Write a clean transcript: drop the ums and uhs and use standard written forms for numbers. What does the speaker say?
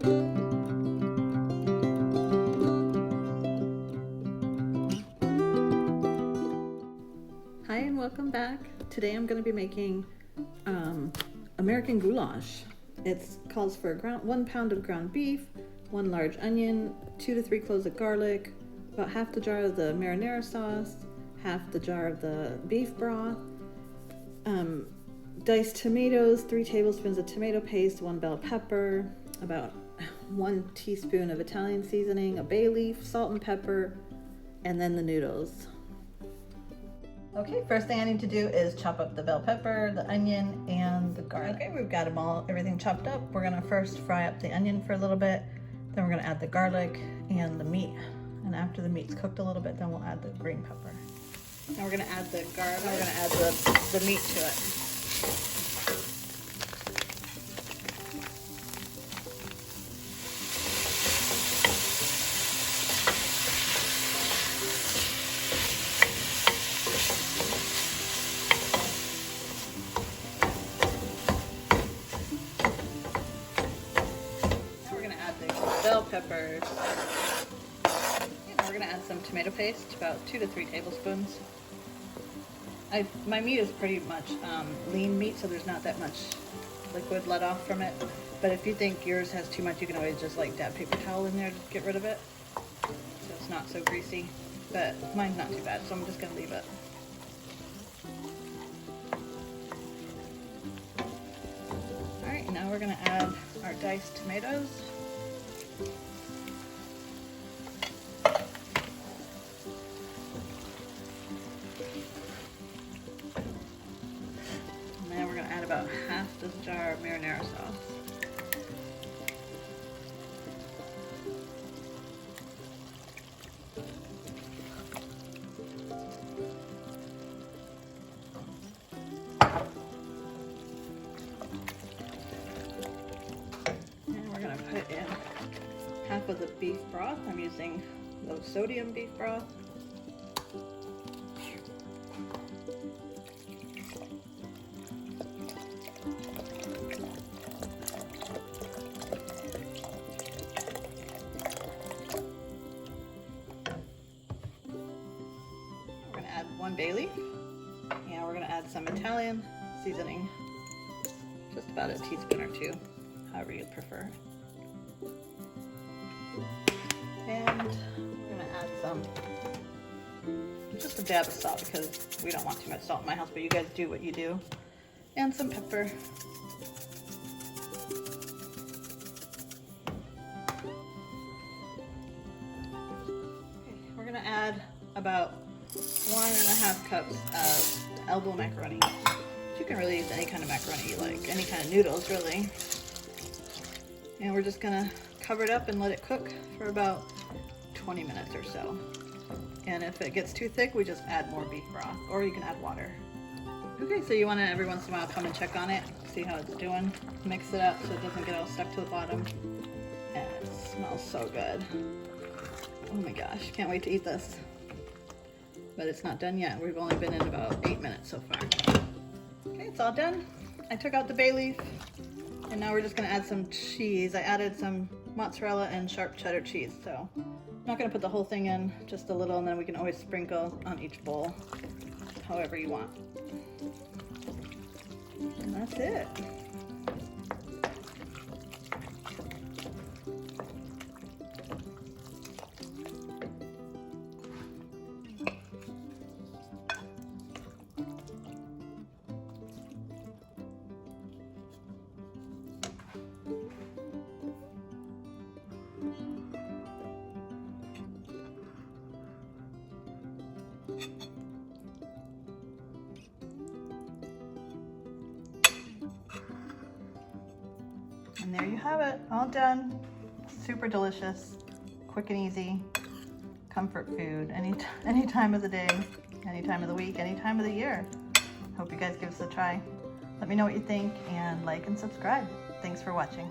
Hi and welcome back. Today I'm going to be making American goulash. It calls for 1 pound of ground beef, 1 large onion, 2 to 3 cloves of garlic, about half the jar of the marinara sauce, half the jar of the beef broth, diced tomatoes, 3 tablespoons of tomato paste, 1 bell pepper, about 1 teaspoon of Italian seasoning, a bay leaf, salt and pepper, and then the noodles. Okay, first thing I need to do is chop up the bell pepper, the onion, and the garlic. Okay, we've got everything chopped up. We're gonna first fry up the onion for a little bit, then we're gonna add the garlic and the meat. And after the meat's cooked a little bit, then we'll add the green pepper. Now we're gonna add the garlic, we're gonna add the meat to it. Bell peppers. We're gonna add some tomato paste, about 2 to 3 tablespoons. My meat is pretty much lean meat, so there's not that much liquid let off from it. But if you think yours has too much, you can always just like dab paper towel in there to get rid of it, so it's not so greasy. But mine's not too bad, so I'm just gonna leave it. All right, now we're gonna add our diced tomatoes. About half this jar of marinara sauce. And we're going to put in half of the beef broth. I'm using low sodium beef broth. Add 1 bay leaf, and we're going to add some Italian seasoning, just about a teaspoon or 2, however you'd prefer. And we're going to add just a dab of salt, because we don't want too much salt in my house, but you guys do what you do, and some pepper. Okay, we're going to add about 1.5 cups of elbow macaroni. You can really use any kind of macaroni you like, any kind of noodles really. And we're just gonna cover it up and let it cook for about 20 minutes or so. And if it gets too thick, we just add more beef broth, or you can add water. Okay, so you wanna every once in a while come and check on it, see how it's doing. Mix it up so it doesn't get all stuck to the bottom. And it smells so good. Oh my gosh, can't wait to eat this. But it's not done yet. We've only been in about 8 minutes so far. Okay, it's all done. I took out the bay leaf, and now we're just gonna add some cheese. I added some mozzarella and sharp cheddar cheese, so I'm not gonna put the whole thing in, just a little, and then we can always sprinkle on each bowl, however you want. And that's it. And there you have it, all done. Super delicious, quick and easy, comfort food, any time of the day, any time of the week, any time of the year. Hope you guys give us a try. Let me know what you think, and like and subscribe. Thanks for watching.